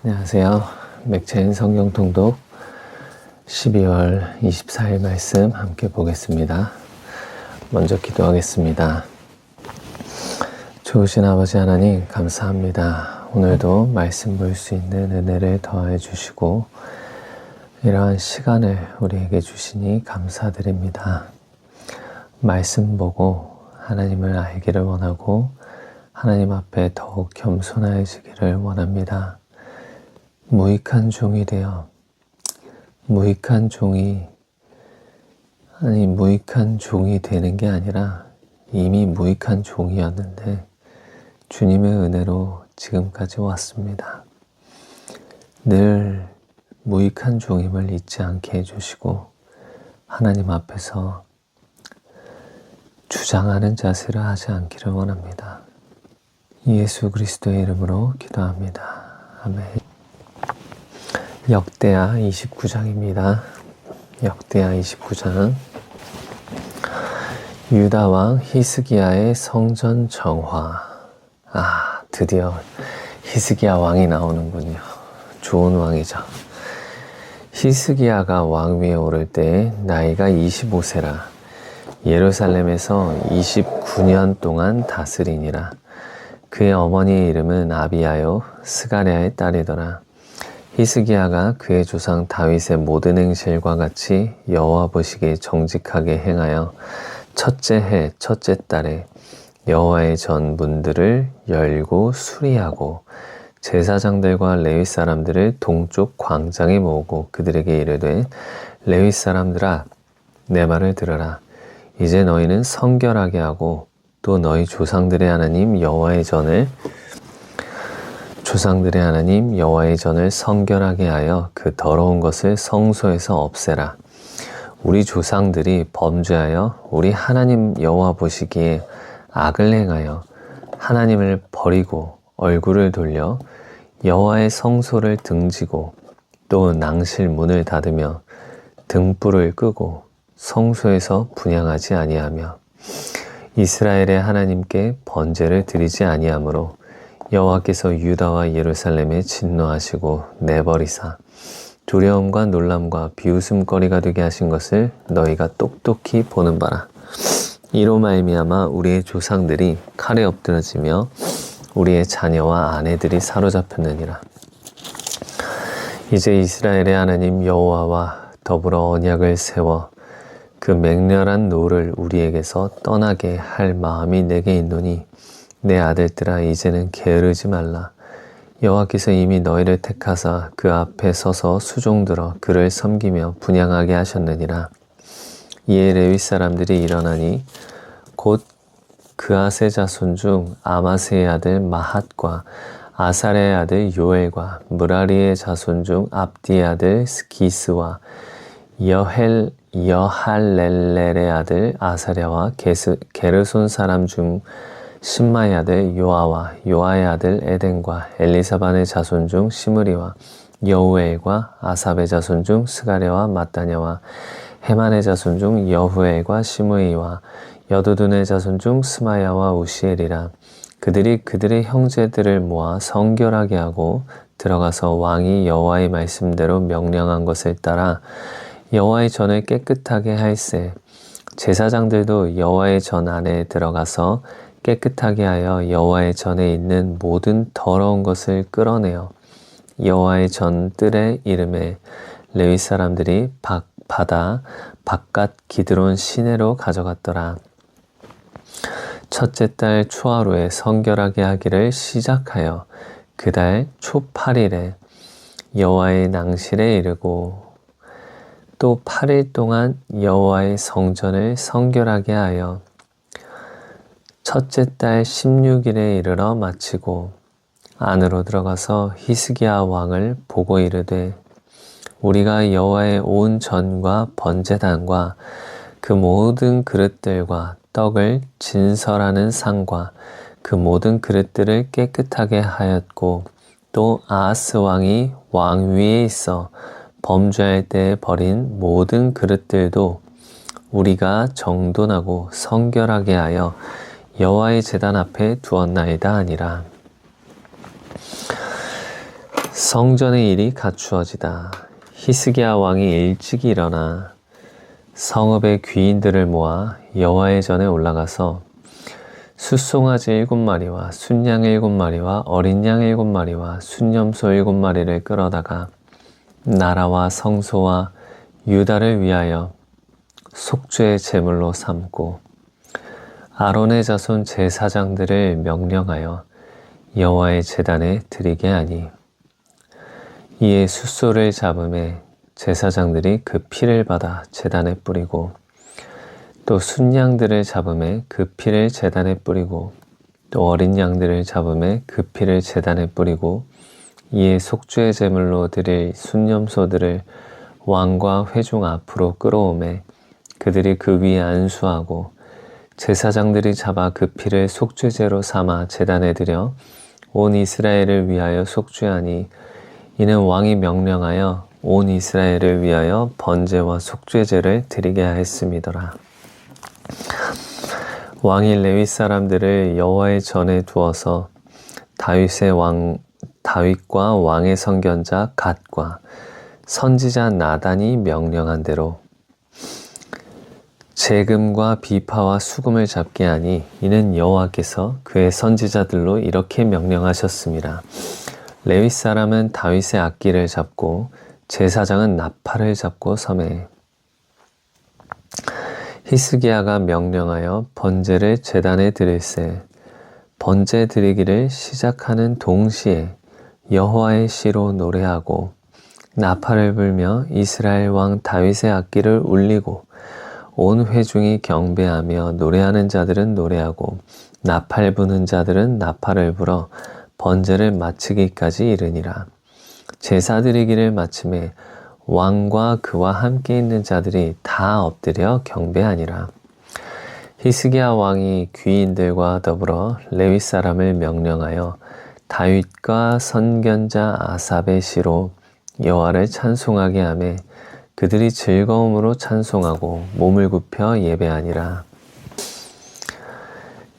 안녕하세요. 맥체인 성경 통독 12월 24일 말씀 함께 보겠습니다. 먼저 기도하겠습니다. 좋으신 아버지 하나님 감사합니다. 오늘도 말씀 볼 수 있는 은혜를 더해 주시고 이러한 시간을 우리에게 주시니 감사드립니다. 말씀 보고 하나님을 알기를 원하고 하나님 앞에 더욱 겸손해지기를 원합니다. 무익한 종이 되어 무익한 종이 되는 게 아니라 이미 무익한 종이었는데 주님의 은혜로 지금까지 왔습니다. 늘 무익한 종임을 잊지 않게 해주시고 하나님 앞에서 주장하는 자세를 하지 않기를 원합니다. 예수 그리스도의 이름으로 기도합니다. 아멘. 역대하 29장입니다. 역대하 29장. 유다 왕 히스기야의 성전 정화. 드디어 히스기야 왕이 나오는군요. 좋은 왕이죠. 히스기야가 왕위에 오를 때 나이가 25세라 예루살렘에서 29년 동안 다스리니라. 그의 어머니의 이름은 아비야요 스가랴의 딸이더라. 히스기야가 그의 조상 다윗의 모든 행실과 같이 여호와 보시기에 정직하게 행하여 첫째 해 첫째 달에 여호와의 전 문들을 열고 수리하고 제사장들과 레위 사람들을 동쪽 광장에 모으고 그들에게 이르되 레위 사람들아 내 말을 들으라. 이제 너희는 성결하게 하고 또 너희 조상들의 하나님 여호와의 전을 성결하게 하여 그 더러운 것을 성소에서 없애라. 우리 조상들이 범죄하여 우리 하나님 여호와 보시기에 악을 행하여 하나님을 버리고 얼굴을 돌려 여호와의 성소를 등지고 또 낭실 문을 닫으며 등불을 끄고 성소에서 분향하지 아니하며 이스라엘의 하나님께 번제를 드리지 아니하므로 여호와께서 유다와 예루살렘에 진노하시고 내버리사 두려움과 놀람과 비웃음거리가 되게 하신 것을 너희가 똑똑히 보는 바라. 이로 말미암아 우리의 조상들이 칼에 엎드러지며 우리의 자녀와 아내들이 사로잡혔느니라. 이제 이스라엘의 하나님 여호와와 더불어 언약을 세워 그 맹렬한 노를 우리에게서 떠나게 할 마음이 내게 있노니 내 아들들아 이제는 게으르지 말라. 여호와께서 이미 너희를 택하사 그 앞에 서서 수종들어 그를 섬기며 분향하게 하셨느니라. 이에 레위 사람들이 일어나니 곧 그아세 자손 중 아마스의 아들 마핫과 아사랴의 아들 요엘과 무라리의 자손 중 압디의 아들 기스와 여할렐렐의 아들 아사랴와 게르손 사람 중 신마의 아들 요아와 요아의 아들 에덴과 엘리사반의 자손 중 시므리와 여우엘과 아삽의 자손 중 스가랴와 마따냐와 헤만의 자손 중 여후엘과 시므이와 여두둔의 자손 중 스마야와 우시엘이라. 그들이 그들의 형제들을 모아 성결하게 하고 들어가서 왕이 여호와의 말씀대로 명령한 것을 따라 여호와의 전을 깨끗하게 할세. 제사장들도 여호와의 전 안에 들어가서 깨끗하게 하여 여호와의 전에 있는 모든 더러운 것을 끌어내어 여호와의 전 뜰의 이름에 레위 사람들이 바다 바깥 기드론 시내로 가져갔더라. 첫째 달 초하루에 성결하게 하기를 시작하여 그 달 초 8일에 여호와의 낭실에 이르고 또 8일 동안 여호와의 성전을 성결하게 하여 첫째 달 16일에 이르러 마치고 안으로 들어가서 히스기야 왕을 보고 이르되 우리가 여호와의 온 전과 번제단과 그 모든 그릇들과 떡을 진설하는 상과 그 모든 그릇들을 깨끗하게 하였고 또 아하스 왕이 왕위에 있어 범죄할 때 버린 모든 그릇들도 우리가 정돈하고 성결하게 하여 여호와의 제단 앞에 두었나이다 하니라. 성전의 일이 갖추어지다. 히스기야 왕이 일찍 일어나 성읍의 귀인들을 모아 여호와의 전에 올라가서 숫송아지 7마리와 순양 7마리와 어린 양 7마리와 순염소 7마리를 끌어다가 나라와 성소와 유다를 위하여 속죄의 제물로 삼고 아론의 자손 제사장들을 명령하여 여호와의 제단에 드리게 하니 이에 숫소를 잡음에 제사장들이 그 피를 받아 제단에 뿌리고 또 순양들을 잡음에 그 피를 제단에 뿌리고 또 어린 양들을 잡음에 그 피를 제단에 뿌리고 이에 속죄의 제물로 드릴 순염소들을 왕과 회중 앞으로 끌어오매 그들이 그 위에 안수하고 제사장들이 잡아 그 피를 속죄제로 삼아 제단에 드려 온 이스라엘을 위하여 속죄하니 이는 왕이 명령하여 온 이스라엘을 위하여 번제와 속죄제를 드리게 하였음이더라. 왕이 레위 사람들을 여호와의 전에 두어서 다윗과 왕의 선견자 갓과 선지자 나단이 명령한 대로 재금과 비파와 수금을 잡게 하니 이는 여호와께서 그의 선지자들로 이렇게 명령하셨습니다. 레위 사람은 다윗의 악기를 잡고 제사장은 나팔을 잡고 섬에 히스기야가 명령하여 번제를 제단에 드릴세 번제 드리기를 시작하는 동시에 여호와의 시로 노래하고 나팔을 불며 이스라엘 왕 다윗의 악기를 울리고 온 회중이 경배하며 노래하는 자들은 노래하고 나팔 부는 자들은 나팔을 불어 번제를 마치기까지 이르니라. 제사 드리기를 마침에 왕과 그와 함께 있는 자들이 다 엎드려 경배하니라. 히스기야 왕이 귀인들과 더불어 레위 사람을 명령하여 다윗과 선견자 아삽의 시로 여호와를 찬송하게 하매 그들이 즐거움으로 찬송하고 몸을 굽혀 예배하니라.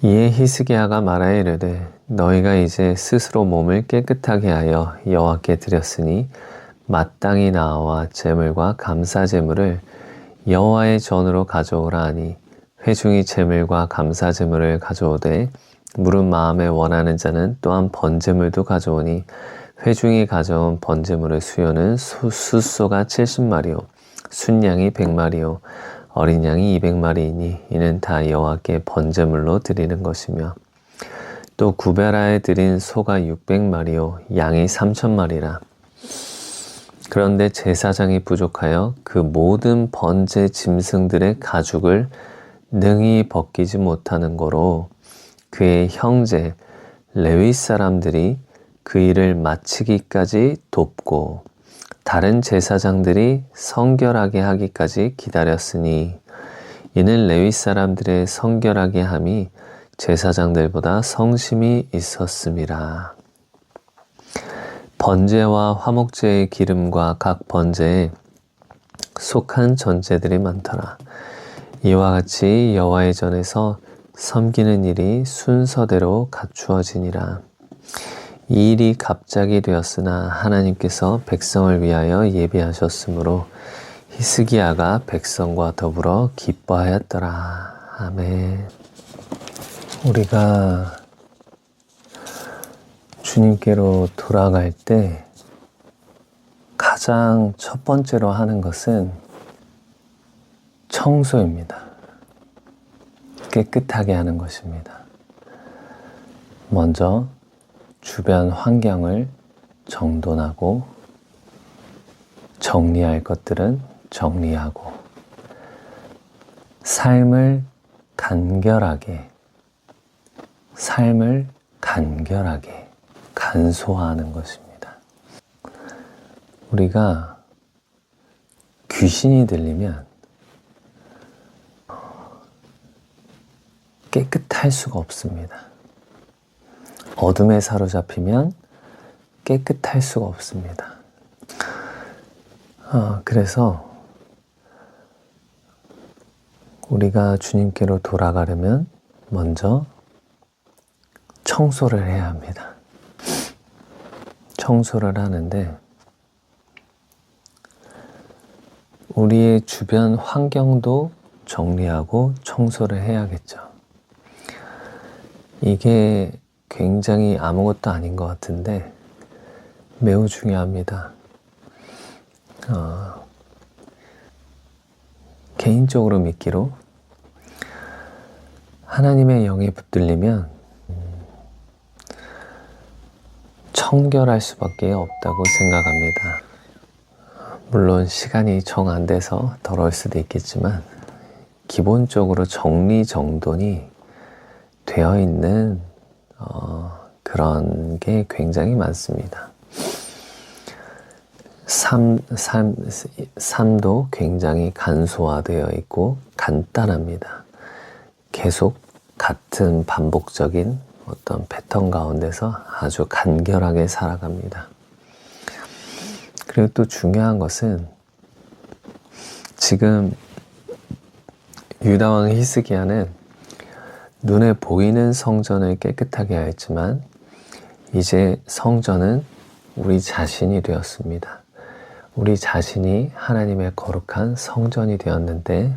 이에 히스기야가 말하여 이르되 너희가 이제 스스로 몸을 깨끗하게 하여 여호와께 드렸으니 마땅히 나와 제물과 감사 제물을 여호와의 전으로 가져오라 하니 회중이 제물과 감사 제물을 가져오되 물은 마음에 원하는 자는 또한 번제물도 가져오니 회중이 가져온 번제물의 수요는 숫소가 70마리요 순양이 100마리요 어린 양이 200마리이니 이는 다 여호와께 번제물로 드리는 것이며 또 구별하여 드린 소가 600마리요 양이 3,000마리라. 그런데 제사장이 부족하여 그 모든 번제 짐승들의 가죽을 능히 벗기지 못하는 거로 그의 형제 레위 사람들이 그 일을 마치기까지 돕고 다른 제사장들이 성결하게 하기까지 기다렸으니 이는 레위 사람들의 성결하게 함이 제사장들보다 성심이 있었음이라. 번제와 화목제의 기름과 각 번제에 속한 전제들이 많더라. 이와 같이 여호와의 전에서 섬기는 일이 순서대로 갖추어지니라. 이 일이 갑자기 되었으나 하나님께서 백성을 위하여 예비하셨으므로 히스기야가 백성과 더불어 기뻐하였더라. 아멘. 우리가 주님께로 돌아갈 때 가장 첫 번째로 하는 것은 청소입니다. 깨끗하게 하는 것입니다. 먼저 주변 환경을 정돈하고 정리할 것들은 정리하고 삶을 간결하게 간소화하는 것입니다. 우리가 귀신이 들리면 깨끗할 수가 없습니다. 어둠에 사로잡히면 깨끗할 수가 없습니다. 그래서 우리가 주님께로 돌아가려면 먼저 청소를 해야 합니다. 청소를 하는데 우리의 주변 환경도 정리하고 청소를 해야겠죠. 이게 굉장히 아무것도 아닌 것 같은데 매우 중요합니다. 개인적으로 믿기로 하나님의 영에 붙들리면 청결할 수밖에 없다고 생각합니다. 물론 시간이 정 안 돼서 더러울 수도 있겠지만 기본적으로 정리정돈이 되어 있는 그런 게 굉장히 많습니다. 삶도 굉장히 간소화되어 있고 간단합니다. 계속 같은 반복적인 어떤 패턴 가운데서 아주 간결하게 살아갑니다. 그리고 또 중요한 것은 지금 유다왕 히스기야는 눈에 보이는 성전을 깨끗하게 하였지만 이제 성전은 우리 자신이 되었습니다. 우리 자신이 하나님의 거룩한 성전이 되었는데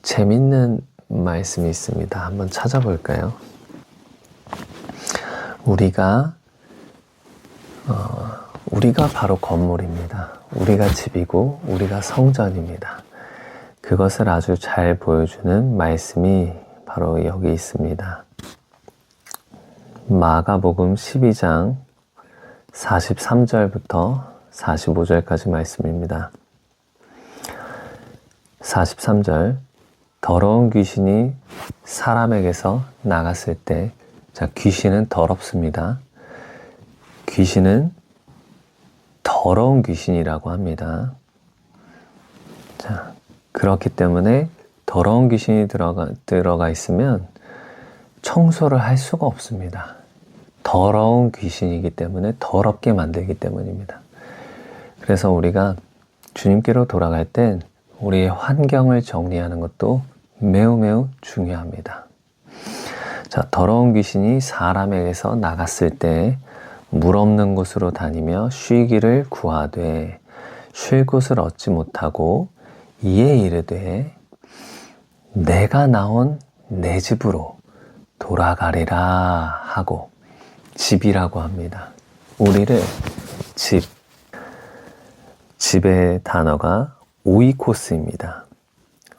재밌는 말씀이 있습니다. 한번 찾아볼까요? 우리가 바로 건물입니다. 우리가 집이고 우리가 성전입니다. 그것을 아주 잘 보여주는 말씀이 바로 여기 있습니다. 마가복음 12장 43절부터 45절까지 말씀입니다. 43절, 더러운 귀신이 사람에게서 나갔을 때, 자, 귀신은 더럽습니다. 귀신은 더러운 귀신이라고 합니다. 자, 그렇기 때문에 더러운 귀신이 들어가 있으면 청소를 할 수가 없습니다. 더러운 귀신이기 때문에 더럽게 만들기 때문입니다. 그래서 우리가 주님께로 돌아갈 땐 우리의 환경을 정리하는 것도 매우 중요합니다. 자, 더러운 귀신이 사람에게서 나갔을 때 물 없는 곳으로 다니며 쉬기를 구하되 쉴 곳을 얻지 못하고 이에 이르되 내가 나온 내 집으로 돌아가리라 하고, 집이라고 합니다. 우리를 집의 단어가 오이코스입니다.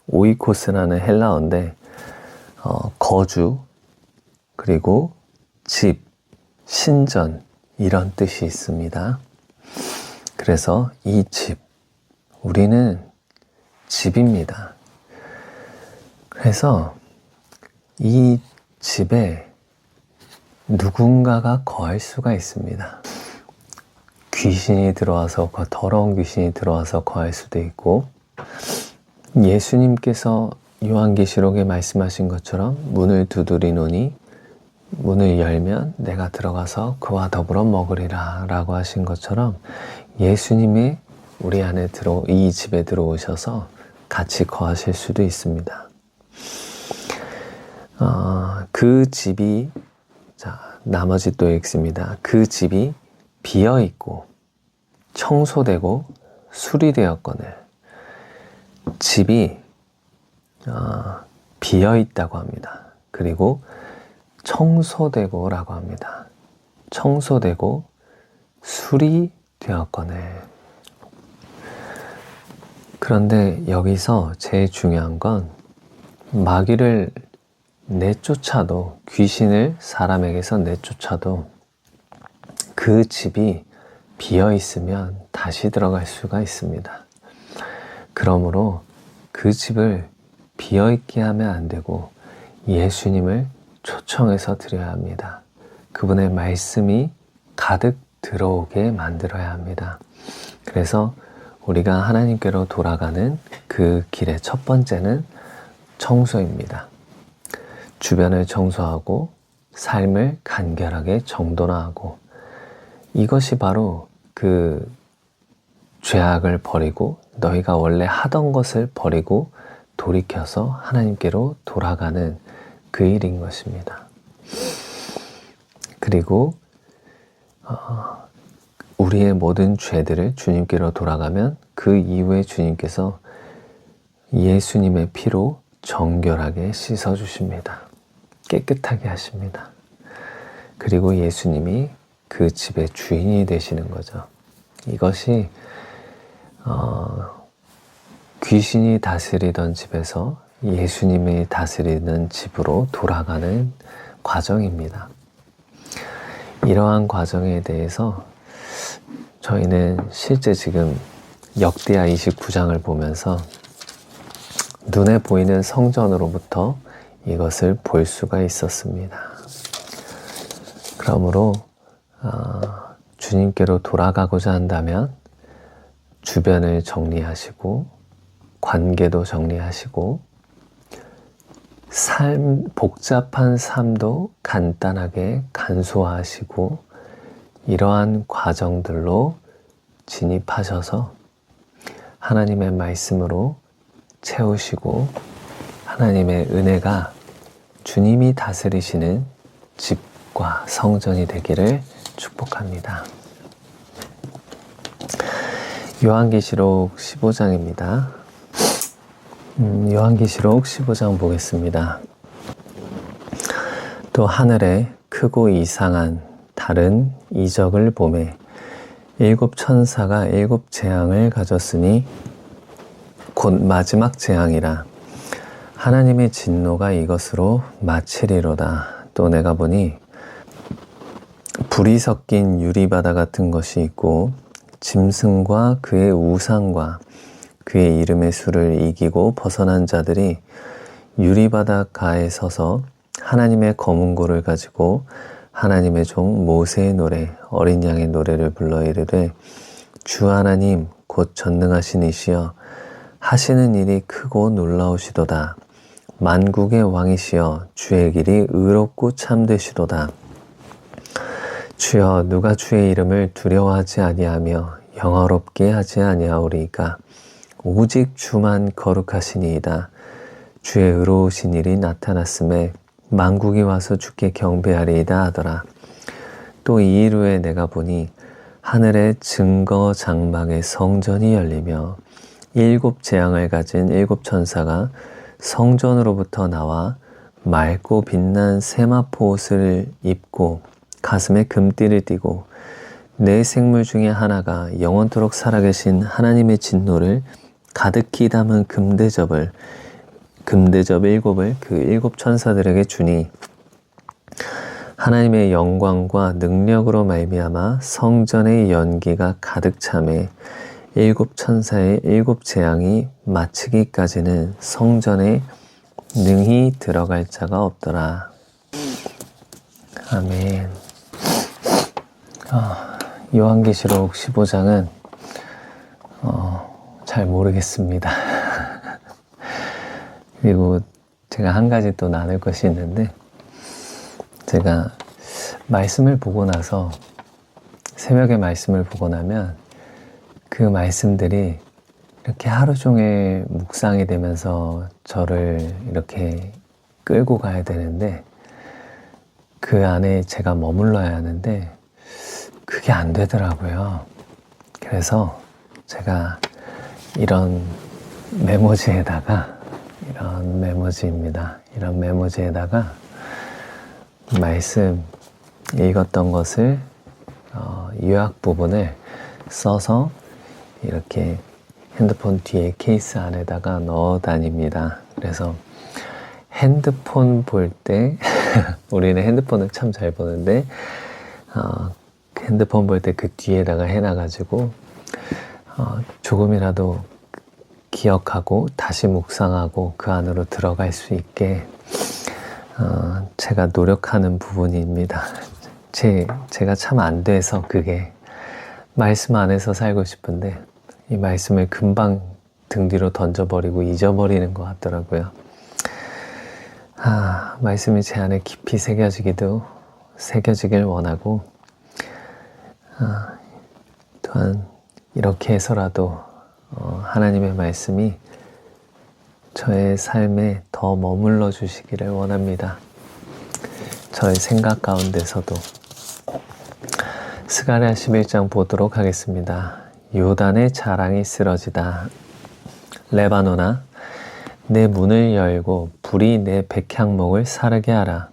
오이코스라는 헬라어인데 거주, 그리고 집, 신전 이런 뜻이 있습니다. 그래서 이 집, 우리는 집입니다. 그래서 이 집에 누군가가 거할 수가 있습니다. 귀신이 들어와서, 더러운 귀신이 들어와서 거할 수도 있고, 예수님께서 요한계시록에 말씀하신 것처럼 문을 두드리노니 문을 열면 내가 들어가서 그와 더불어 먹으리라 라고 하신 것처럼 예수님이 우리 안에 이 집에 들어오셔서 같이 거하실 수도 있습니다. 그 집이, 자, 나머지 또 읽습니다. 그 집이 비어있고 청소되고 수리되었거늘. 집이 비어있다고 합니다. 그리고 청소되고 라고 합니다. 청소되고 수리되었거늘. 그런데 여기서 제일 중요한 건 마귀를 내쫓아도, 귀신을 사람에게서 내쫓아도 그 집이 비어 있으면 다시 들어갈 수가 있습니다. 그러므로 그 집을 비어 있게 하면 안 되고 예수님을 초청해서 드려야 합니다. 그분의 말씀이 가득 들어오게 만들어야 합니다. 그래서 우리가 하나님께로 돌아가는 그 길의 첫 번째는 청소입니다. 주변을 청소하고 삶을 간결하게 정돈화하고, 이것이 바로 그 죄악을 버리고 너희가 원래 하던 것을 버리고 돌이켜서 하나님께로 돌아가는 그 일인 것입니다. 그리고 우리의 모든 죄들을 주님께로 돌아가면 그 이후에 주님께서 예수님의 피로 정결하게 씻어주십니다. 깨끗하게 하십니다. 그리고 예수님이 그 집의 주인이 되시는 거죠. 이것이 귀신이 다스리던 집에서 예수님이 다스리는 집으로 돌아가는 과정입니다. 이러한 과정에 대해서 저희는 실제 지금 역대하 29장을 보면서 눈에 보이는 성전으로부터 이것을 볼 수가 있었습니다. 그러므로 주님께로 돌아가고자 한다면 주변을 정리하시고 관계도 정리하시고 복잡한 삶도 간단하게 간소화하시고 이러한 과정들로 진입하셔서 하나님의 말씀으로 채우시고 하나님의 은혜가 주님이 다스리시는 집과 성전이 되기를 축복합니다. 요한계시록 15장입니다. 요한계시록 15장 보겠습니다. 또 하늘에 크고 이상한 다른 이적을 보매 일곱 천사가 일곱 재앙을 가졌으니 곧 마지막 재앙이라. 하나님의 진노가 이것으로 마치리로다. 또 내가 보니 불이 섞인 유리바다 같은 것이 있고 짐승과 그의 우상과 그의 이름의 수를 이기고 벗어난 자들이 유리바닷가에 서서 하나님의 검은고를 가지고 하나님의 종 모세의 노래 어린 양의 노래를 불러 이르되 주 하나님 곧 전능하신 이시여 하시는 일이 크고 놀라우시도다. 만국의 왕이시여 주의 길이 의롭고 참되시도다. 주여 누가 주의 이름을 두려워하지 아니하며 영화롭게 하지 아니하오리이까 오직 주만 거룩하시니이다. 주의 의로우신 일이 나타났음에 만국이 와서 주께 경배하리이다 하더라. 또 이 일 후에 내가 보니 하늘의 증거 장막의 성전이 열리며 일곱 재앙을 가진 일곱 천사가 성전으로부터 나와 맑고 빛난 세마포 옷을 입고 가슴에 금띠를 띠고 네 생물 중에 하나가 영원토록 살아계신 하나님의 진노를 가득히 담은 금대접 일곱을 그 일곱 천사들에게 주니 하나님의 영광과 능력으로 말미암아 성전의 연기가 가득 차매 일곱 천사의 일곱 재앙이 마치기까지는 성전에 능히 들어갈 자가 없더라. 아멘. 요한계시록 15장은 잘 모르겠습니다. 그리고 제가 한 가지 또 나눌 것이 있는데 제가 말씀을 보고 나서 새벽에 말씀을 보고 나면 그 말씀들이 이렇게 하루 종일 묵상이 되면서 저를 이렇게 끌고 가야 되는데 그 안에 제가 머물러야 하는데 그게 안 되더라고요. 그래서 제가 이런 메모지에다가 이런 메모지입니다. 이런 메모지에다가 말씀 읽었던 것을 요약 부분을 써서 이렇게 핸드폰 뒤에 케이스 안에다가 넣어 다닙니다. 그래서 핸드폰 볼 때 우리는 핸드폰을 참 잘 보는데 핸드폰 볼 때 그 뒤에다가 해놔가지고 조금이라도 기억하고 다시 묵상하고 그 안으로 들어갈 수 있게 제가 노력하는 부분입니다. 제가 참 안 돼서 그게 말씀 안에서 살고 싶은데 이 말씀을 금방 등 뒤로 던져버리고 잊어버리는 것 같더라고요. 말씀이 제 안에 깊이 새겨지길 원하고 또한 이렇게 해서라도 하나님의 말씀이 저의 삶에 더 머물러 주시기를 원합니다. 저의 생각 가운데서도 스가랴 11장 보도록 하겠습니다. 요단의 자랑이 쓰러지다. 레바논아, 내 문을 열고 불이 내 백향목을 사르게 하라.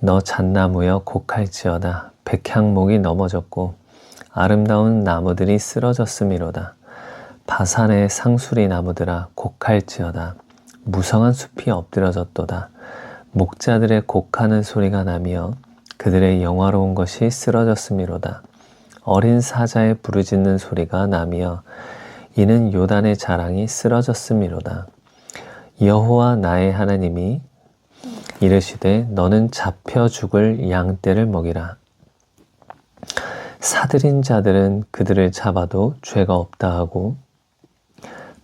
너 잣나무여 곡할지어다. 백향목이 넘어졌고 아름다운 나무들이 쓰러졌음이로다. 바산의 상수리 나무들아 곡할지어다. 무성한 숲이 엎드려졌도다. 목자들의 곡하는 소리가 나며 그들의 영화로운 것이 쓰러졌음이로다. 어린 사자의 부르짖는 소리가 나며 이는 요단의 자랑이 쓰러졌음이로다. 여호와 나의 하나님이 이르시되 너는 잡혀 죽을 양떼를 먹이라. 사들인 자들은 그들을 잡아도 죄가 없다 하고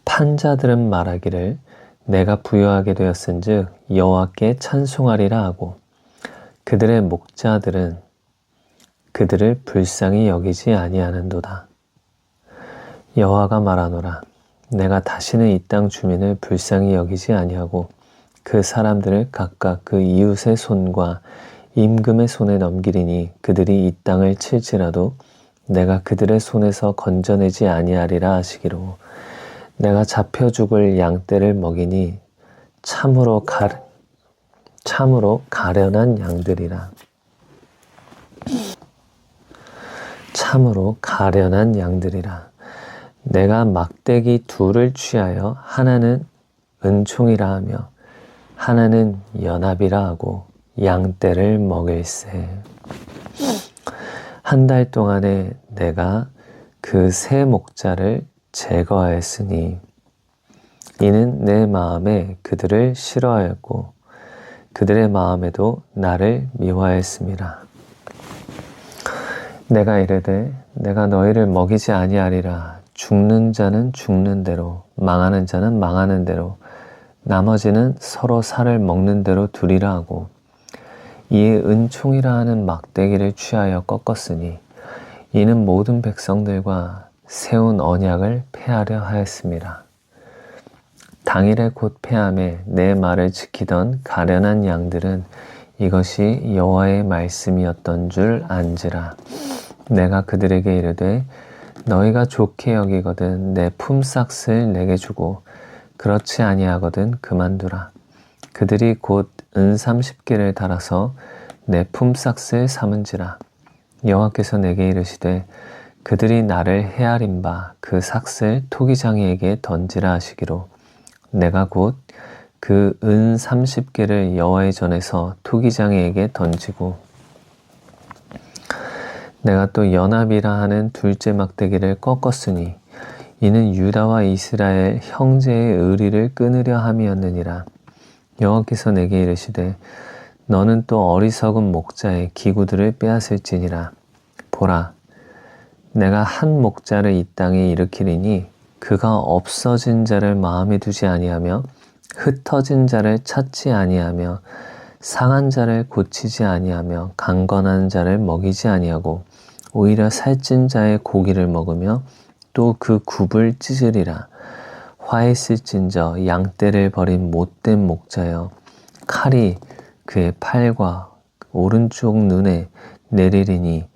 판자들은 말하기를 내가 부여하게 되었은즉 여호와께 찬송하리라 하고 그들의 목자들은 그들을 불쌍히 여기지 아니하는도다. 여호와가 말하노라. 내가 다시는 이 땅 주민을 불쌍히 여기지 아니하고 그 사람들을 각각 그 이웃의 손과 임금의 손에 넘기리니 그들이 이 땅을 칠지라도 내가 그들의 손에서 건져내지 아니하리라 하시기로 내가 잡혀 죽을 양떼를 먹이니 참으로 가련한 양들이라. 참으로 가련한 양들이라. 내가 막대기 둘을 취하여 하나는 은총이라 하며 하나는 연합이라 하고 양떼를 먹일세. 한 달 동안에 내가 그 세 목자를 제거하였으니 이는 내 마음에 그들을 싫어하였고 그들의 마음에도 나를 미워하였음이라. 내가 이르되 내가 너희를 먹이지 아니하리라. 죽는 자는 죽는 대로 망하는 자는 망하는 대로 나머지는 서로 살을 먹는 대로 두리라 하고 이에 은총이라 하는 막대기를 취하여 꺾었으니 이는 모든 백성들과 세운 언약을 폐하려 하였습니다. 당일에 곧 폐함에 내 말을 지키던 가련한 양들은 이것이 여호와의 말씀이었던 줄 안지라. 내가 그들에게 이르되 너희가 좋게 여기거든 내 품삯을 내게 주고 그렇지 아니하거든 그만두라. 그들이 곧 은 30개를 달아서 내 품삯을 삼은지라. 여호와께서 내게 이르시되 그들이 나를 헤아린 바 그 삭을 토기장이에게 던지라 하시기로 내가 곧 그 은 30개를 여호와의 전에서 토기장이에게 던지고 내가 또 연합이라 하는 둘째 막대기를 꺾었으니 이는 유다와 이스라엘 형제의 의리를 끊으려 함이었느니라. 여호와께서 내게 이르시되 너는 또 어리석은 목자의 기구들을 빼앗을지니라. 보라, 내가 한 목자를 이 땅에 일으키리니 그가 없어진 자를 마음에 두지 아니하며 흩어진 자를 찾지 아니하며 상한 자를 고치지 아니하며 강건한 자를 먹이지 아니하고 오히려 살찐 자의 고기를 먹으며 또 그 굽을 찢으리라. 화했을진저 양떼를 버린 못된 목자여 칼이 그의 팔과 오른쪽 눈에 내리리니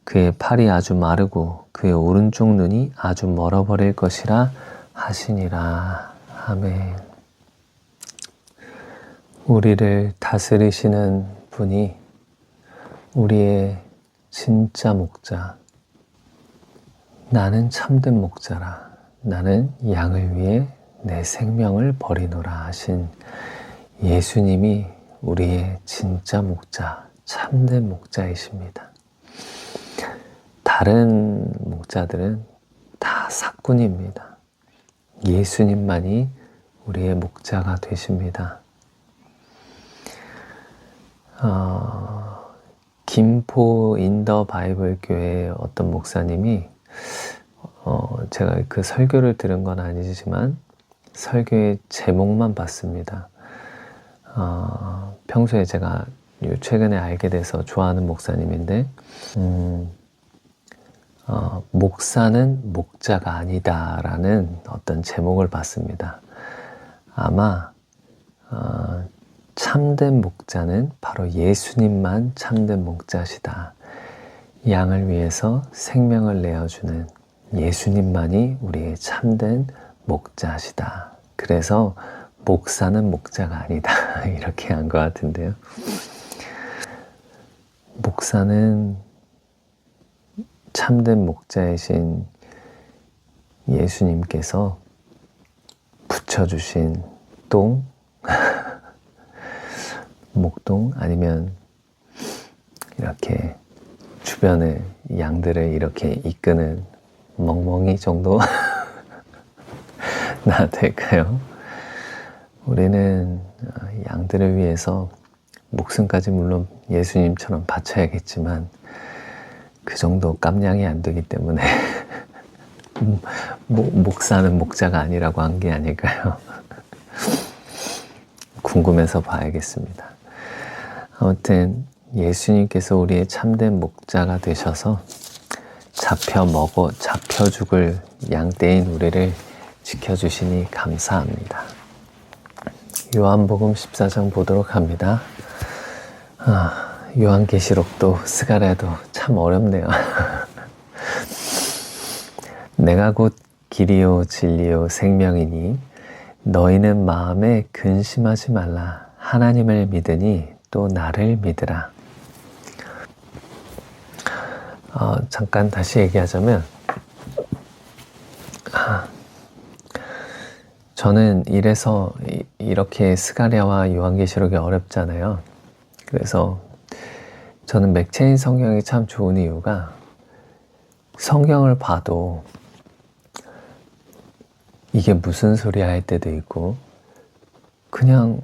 그의 팔이 아주 마르고 그의 오른쪽 눈이 아주 멀어버릴 것이라 하시니라. 아멘. 우리를 다스리시는 분이 우리의 진짜 목자, 나는 참된 목자라. 나는 양을 위해 내 생명을 버리노라 하신 예수님이 우리의 진짜 목자, 참된 목자이십니다. 다른 목자들은 다 사꾼입니다. 예수님만이 우리의 목자가 되십니다. 김포 인더 바이블 교회의 어떤 목사님이 제가 그 설교를 들은 건 아니지만 설교의 제목만 봤습니다. 평소에 제가 최근에 알게 돼서 좋아하는 목사님인데 목사는 목자가 아니다 라는 어떤 제목을 봤습니다. 아마 참된 목자는 바로 예수님만 참된 목자시다. 양을 위해서 생명을 내어주는 예수님만이 우리의 참된 목자시다. 그래서 목사는 목자가 아니다. 이렇게 한 것 같은데요. 목사는 참된 목자이신 예수님께서 붙여주신 똥, 목동 아니면 이렇게 주변의 양들을 이렇게 이끄는 멍멍이 정도 나 될까요? 우리는 양들을 위해서 목숨까지 물론 예수님처럼 바쳐야겠지만 그 정도 깜냥이 안 되기 때문에 목사는 목자가 아니라고 한 게 아닐까요? 궁금해서 봐야겠습니다. 아무튼 예수님께서 우리의 참된 목자가 되셔서 잡혀 죽을 양떼인 우리를 지켜주시니 감사합니다. 요한복음 14장 보도록 합니다. 요한계시록도 스가랴도 참 어렵네요. 내가 곧 길이요 진리요 생명이니 너희는 마음에 근심하지 말라. 하나님을 믿으니 또 나를 믿으라. 잠깐 다시 얘기하자면 저는 이래서 이렇게 스가랴와 요한계시록이 어렵잖아요. 그래서 저는 맥체인 성경이 참 좋은 이유가 성경을 봐도 이게 무슨 소리야 할 때도 있고 그냥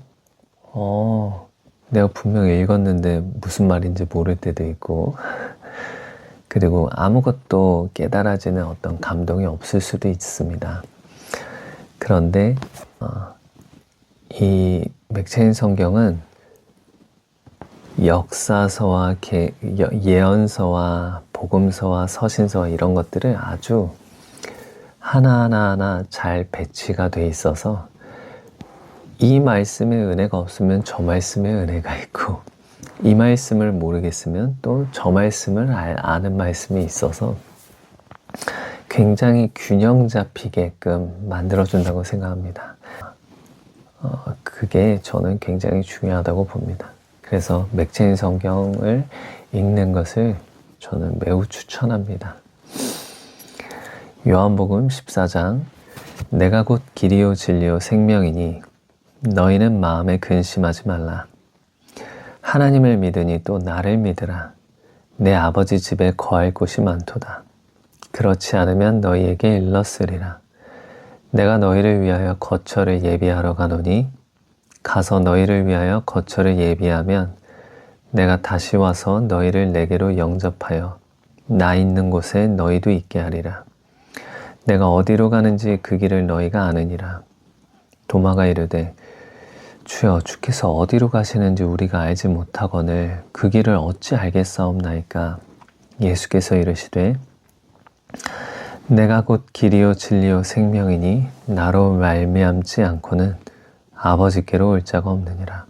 내가 분명히 읽었는데 무슨 말인지 모를 때도 있고 그리고 아무것도 깨달아지는 어떤 감동이 없을 수도 있습니다. 그런데 이 맥체인 성경은 역사서와 예언서와 복음서와 서신서 이런 것들을 아주 하나하나 잘 배치가 돼 있어서 이 말씀의 은혜가 없으면 저 말씀의 은혜가 있고 이 말씀을 모르겠으면 또 저 말씀을 아는 말씀이 있어서 굉장히 균형 잡히게끔 만들어준다고 생각합니다. 그게 저는 굉장히 중요하다고 봅니다. 그래서 맥체인 성경을 읽는 것을 저는 매우 추천합니다. 요한복음 14장 내가 곧 길이요 진리요 생명이니 너희는 마음에 근심하지 말라. 하나님을 믿으니 또 나를 믿으라. 내 아버지 집에 거할 곳이 많도다. 그렇지 않으면 너희에게 일렀으리라. 내가 너희를 위하여 거처를 예비하러 가노니 가서 너희를 위하여 거처를 예비하면 내가 다시 와서 너희를 내게로 영접하여 나 있는 곳에 너희도 있게 하리라. 내가 어디로 가는지 그 길을 너희가 아느니라. 도마가 이르되 주여 주께서 어디로 가시는지 우리가 알지 못하거늘 그 길을 어찌 알겠사옵나이까. 예수께서 이르시되 내가 곧 길이요 진리요 생명이니 나로 말미암지 않고는 아버지께로 올 자가 없느니라.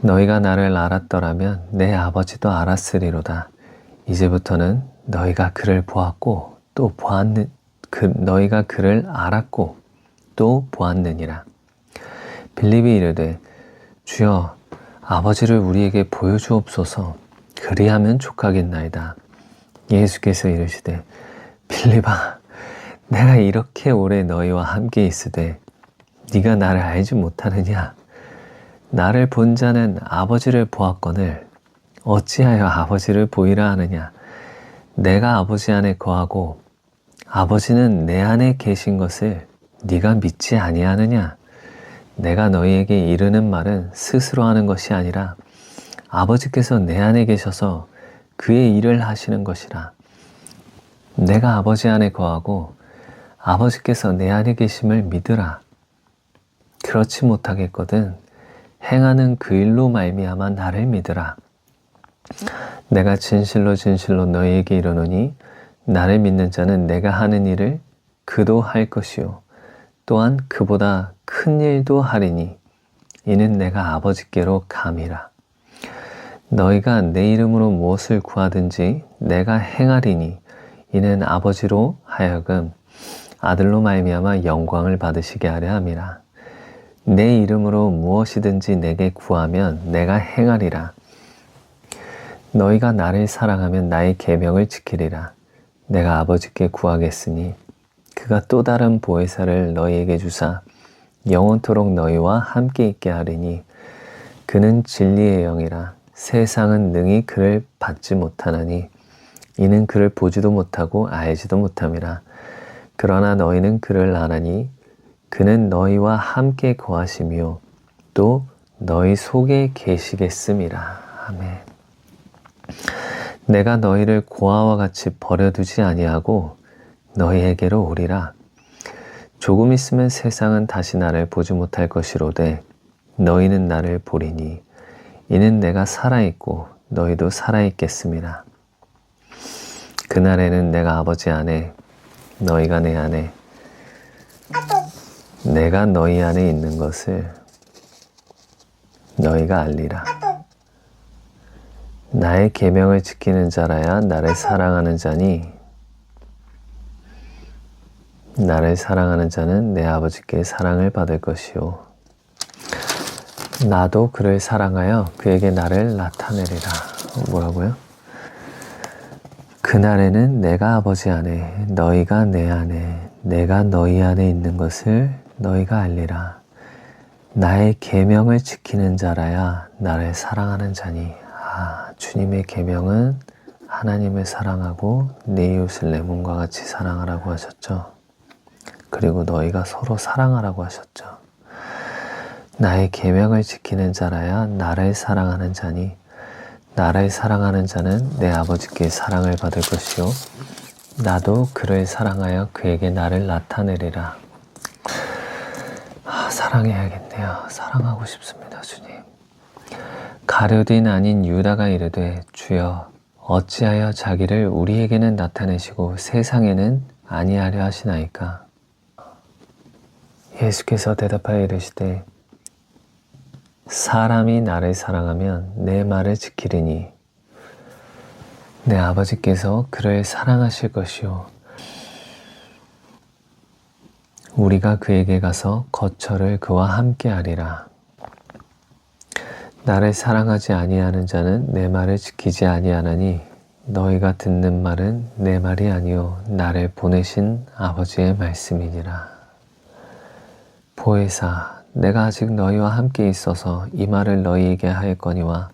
너희가 나를 알았더라면 내 아버지도 알았으리로다. 이제부터는 너희가 그를 보았고 또 너희가 그를 알았고 또 보았느니라. 빌립이 이르되 주여 아버지를 우리에게 보여주옵소서. 그리하면 족하겠나이다. 예수께서 이르시되 빌립아 내가 이렇게 오래 너희와 함께 있으되 네가 나를 알지 못하느냐. 나를 본 자는 아버지를 보았거늘 어찌하여 아버지를 보이라 하느냐. 내가 아버지 안에 거하고 아버지는 내 안에 계신 것을 네가 믿지 아니하느냐. 내가 너희에게 이르는 말은 스스로 하는 것이 아니라 아버지께서 내 안에 계셔서 그의 일을 하시는 것이라. 내가 아버지 안에 거하고 아버지께서 내 안에 계심을 믿으라. 그렇지 못하겠거든 행하는 그 일로 말미암아 나를 믿으라. 내가 진실로 진실로 너희에게 이르노니 나를 믿는 자는 내가 하는 일을 그도 할 것이요 또한 그보다 큰 일도 하리니 이는 내가 아버지께로 감이라. 너희가 내 이름으로 무엇을 구하든지 내가 행하리니 이는 아버지로 하여금 아들로 말미암아 영광을 받으시게 하려 함이라. 내 이름으로 무엇이든지 내게 구하면 내가 행하리라. 너희가 나를 사랑하면 나의 계명을 지키리라. 내가 아버지께 구하겠으니 그가 또 다른 보혜사를 너희에게 주사 영원토록 너희와 함께 있게 하리니 그는 진리의 영이라. 세상은 능히 그를 받지 못하나니 이는 그를 보지도 못하고 알지도 못함이라. 그러나 너희는 그를 아나니 그는 너희와 함께 거하시며 또 너희 속에 계시겠음이라. 아멘. 내가 너희를 고아와 같이 버려두지 아니하고 너희에게로 오리라. 조금 있으면 세상은 다시 나를 보지 못할 것이로되 너희는 나를 보리니 이는 내가 살아있고 너희도 살아있겠음이라. 그날에는 내가 아버지 안에 너희가 내 안에 내가 너희 안에 있는 것을 너희가 알리라. 나의 계명을 지키는 자라야 나를 사랑하는 자니 나를 사랑하는 자는 내 아버지께 사랑을 받을 것이요 나도 그를 사랑하여 그에게 나를 나타내리라. 뭐라고요? 그날에는 내가 아버지 안에 너희가 내 안에 내가 너희 안에 있는 것을 너희가 알리라. 나의 계명을 지키는 자라야 나를 사랑하는 자니. 주님의 계명은 하나님을 사랑하고 내 이웃을 내 몸과 같이 사랑하라고 하셨죠. 그리고 너희가 서로 사랑하라고 하셨죠. 나의 계명을 지키는 자라야 나를 사랑하는 자니 나를 사랑하는 자는 내 아버지께 사랑을 받을 것이요 나도 그를 사랑하여 그에게 나를 나타내리라. 사랑해야겠네요. 사랑하고 싶습니다. 주님. 가룟 아닌 유다가 이르되 주여 어찌하여 자기를 우리에게는 나타내시고 세상에는 아니하려 하시나이까. 예수께서 대답하여 이르시되 사람이 나를 사랑하면 내 말을 지키리니 내 아버지께서 그를 사랑하실 것이요 우리가 그에게 가서 거처를 그와 함께 하리라. 나를 사랑하지 아니하는 자는 내 말을 지키지 아니하나니 너희가 듣는 말은 내 말이 아니요 나를 보내신 아버지의 말씀이니라. 보혜사 내가 아직 너희와 함께 있어서 이 말을 너희에게 하였거니와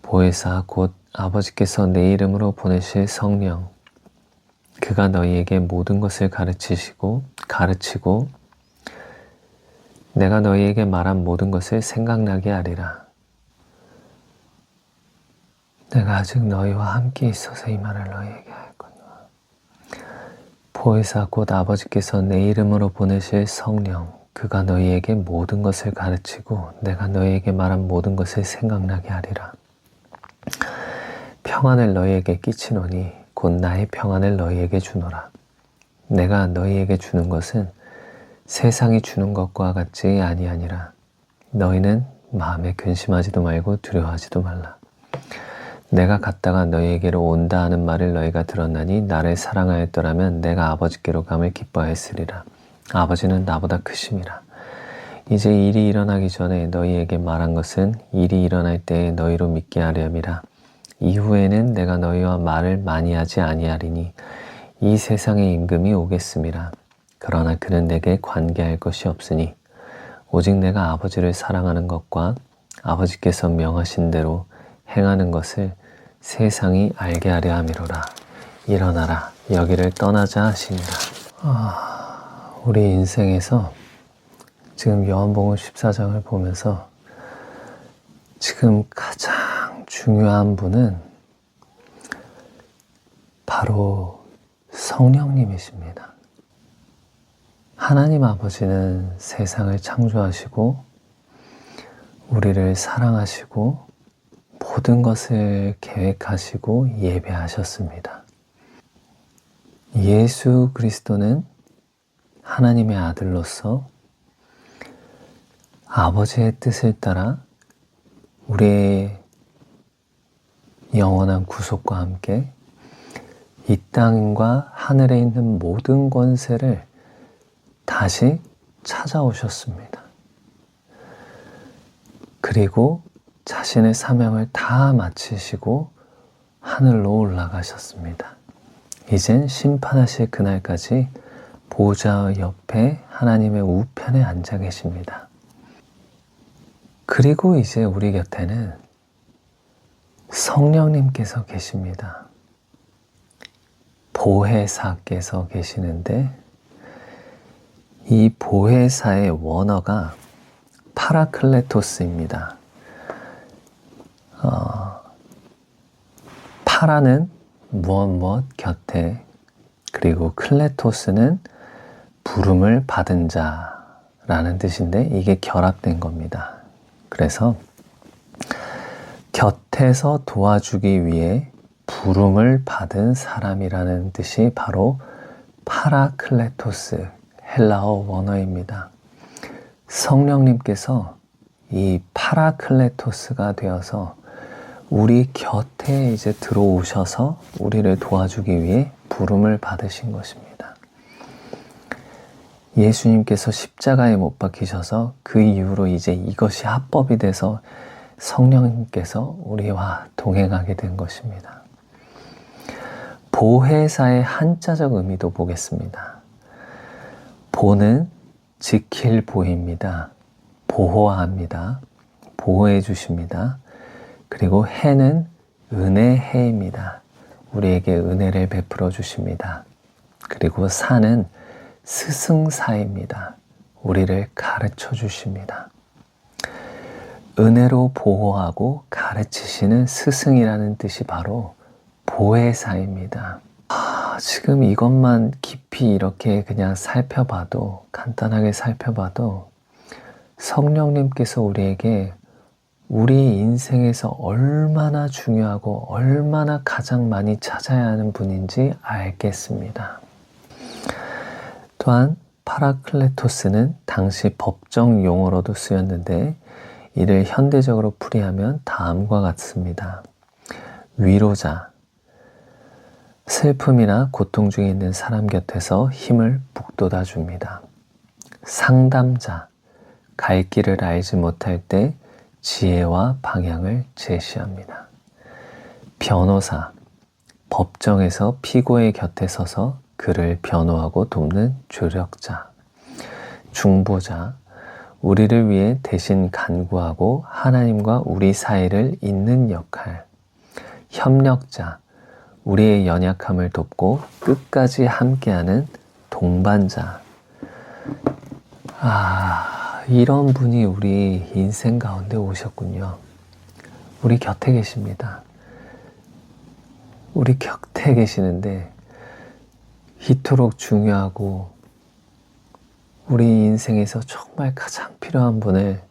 보혜사 곧 아버지께서 내 이름으로 보내실 성령 그가 너희에게 모든 것을 가르치고 내가 너희에게 말한 모든 것을 생각나게 하리라. 내가 아직 너희와 함께 있어서 이 말을 너희에게 하였거니와 보혜사 곧 아버지께서 내 이름으로 보내실 성령 그가 너희에게 모든 것을 가르치고 내가 너희에게 말한 모든 것을 생각나게 하리라. 평안을 너희에게 끼치노니 곧 나의 평안을 너희에게 주노라. 내가 너희에게 주는 것은 세상이 주는 것과 같지 아니하니라. 너희는 마음에 근심하지도 말고 두려워하지도 말라. 내가 갔다가 너희에게로 온다 하는 말을 너희가 들었나니 나를 사랑하였더라면 내가 아버지께로 감을 기뻐하였으리라. 아버지는 나보다 크심이라. 이제 일이 일어나기 전에 너희에게 말한 것은 일이 일어날 때에 너희로 믿게 하려 함이라. 이후에는 내가 너희와 말을 많이 하지 아니하리니 이 세상의 임금이 오겠음이라. 그러나 그는 내게 관계할 것이 없으니 오직 내가 아버지를 사랑하는 것과 아버지께서 명하신 대로 행하는 것을 세상이 알게 하려 함이로라. 일어나라 여기를 떠나자 하시니라. 우리 인생에서 지금 요한복음 14장을 보면서 지금 가장 중요한 분은 바로 성령님이십니다. 하나님 아버지는 세상을 창조하시고 우리를 사랑하시고 모든 것을 계획하시고 예배하셨습니다. 예수 그리스도는 하나님의 아들로서 아버지의 뜻을 따라 우리의 영원한 구속과 함께 이 땅과 하늘에 있는 모든 권세를 다시 찾아오셨습니다. 그리고 자신의 사명을 다 마치시고 하늘로 올라가셨습니다. 이젠 심판하실 그날까지 보좌 옆에 하나님의 우편에 앉아 계십니다. 그리고 이제 우리 곁에는 성령님께서 계십니다. 보혜사께서 계시는데 이 보혜사의 원어가 파라클레토스입니다. 파라는 무엇 곁에, 그리고 클레토스는 부름을 받은 자라는 뜻인데 이게 결합된 겁니다. 그래서 곁에서 도와주기 위해 부름을 받은 사람이라는 뜻이 바로 파라클레토스, 헬라어 원어입니다. 성령님께서 이 파라클레토스가 되어서 우리 곁에 이제 들어오셔서 우리를 도와주기 위해 부름을 받으신 것입니다. 예수님께서 십자가에 못 박히셔서 그 이후로 이제 이것이 합법이 돼서 성령님께서 우리와 동행하게 된 것입니다. 보혜사의 한자적 의미도 보겠습니다. 보는 지킬 보입니다. 보호합니다. 보호해 주십니다. 그리고 해는 은혜 해입니다. 우리에게 은혜를 베풀어 주십니다. 그리고 사는 스승사입니다. 우리를 가르쳐 주십니다. 은혜로 보호하고 가르치시는 스승이라는 뜻이 바로 보혜사입니다. 지금 이것만 깊이 이렇게 그냥 살펴봐도, 간단하게 살펴봐도 성령님께서 우리에게 우리 인생에서 얼마나 중요하고 얼마나 가장 많이 찾아야 하는 분인지 알겠습니다. 또한 파라클레토스는 당시 법정 용어로도 쓰였는데 이를 현대적으로 풀이하면 다음과 같습니다. 위로자, 슬픔이나 고통 중에 있는 사람 곁에서 힘을 북돋아 줍니다. 상담자, 갈 길을 알지 못할 때 지혜와 방향을 제시합니다. 변호사, 법정에서 피고의 곁에 서서 그를 변호하고 돕는 조력자. 중보자, 우리를 위해 대신 간구하고 하나님과 우리 사이를 잇는 역할. 협력자, 우리의 연약함을 돕고 끝까지 함께하는 동반자. 이런 분이 우리 인생 가운데 오셨군요. 우리 곁에 계십니다. 우리 곁에 계시는데 이토록 중요하고 우리 인생에서 정말 가장 필요한 분을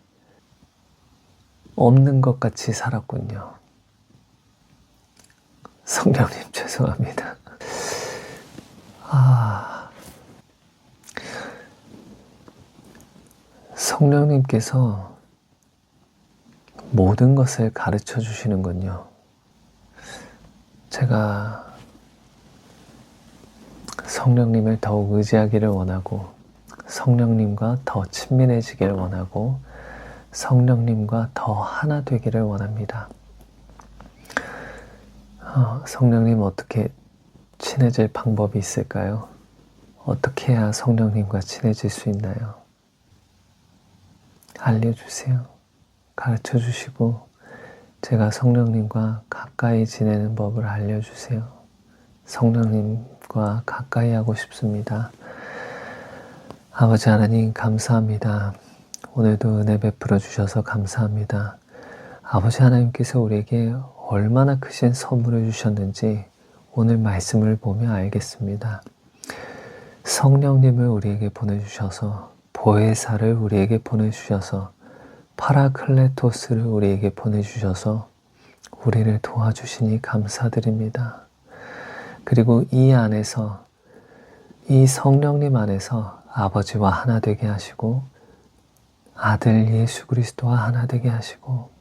없는 것 같이 살았군요. 성령님 죄송합니다. 성령님께서 모든 것을 가르쳐 주시는군요. 제가 성령님을 더욱 의지하기를 원하고 성령님과 더 친밀해지기를 원하고 성령님과 더 하나 되기를 원합니다. 성령님 어떻게 친해질 방법이 있을까요? 어떻게 해야 성령님과 친해질 수 있나요? 알려주세요. 가르쳐 주시고 제가 성령님과 가까이 지내는 법을 알려주세요. 성령님과 가까이 하고 싶습니다. 아버지 하나님 감사합니다. 오늘도 은혜 베풀어 주셔서 감사합니다. 아버지 하나님께서 우리에게 얼마나 크신 선물을 주셨는지 오늘 말씀을 보며 알겠습니다. 성령님을 우리에게 보내주셔서 보혜사를 우리에게 보내주셔서 파라클레토스를 우리에게 보내주셔서 우리를 도와주시니 감사드립니다. 그리고 이 안에서 이 성령님 안에서 아버지와 하나 되게 하시고 아들 예수 그리스도와 하나 되게 하시고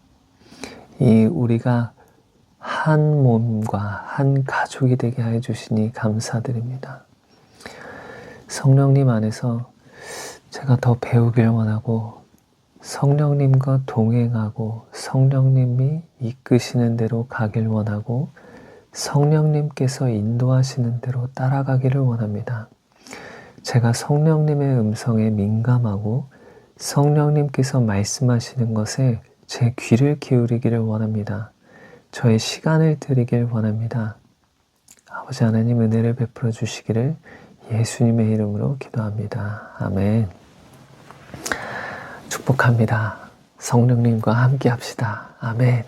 이 우리가 한 몸과 한 가족이 되게 해 주시니 감사드립니다. 성령님 안에서 제가 더 배우길 원하고 성령님과 동행하고 성령님이 이끄시는 대로 가길 원하고 성령님께서 인도하시는 대로 따라가기를 원합니다. 제가 성령님의 음성에 민감하고 성령님께서 말씀하시는 것에 제 귀를 기울이기를 원합니다. 저의 시간을 드리길 원합니다. 아버지 하나님 은혜를 베풀어 주시기를 예수님의 이름으로 기도합니다. 아멘. 축복합니다. 성령님과 함께 합시다. 아멘.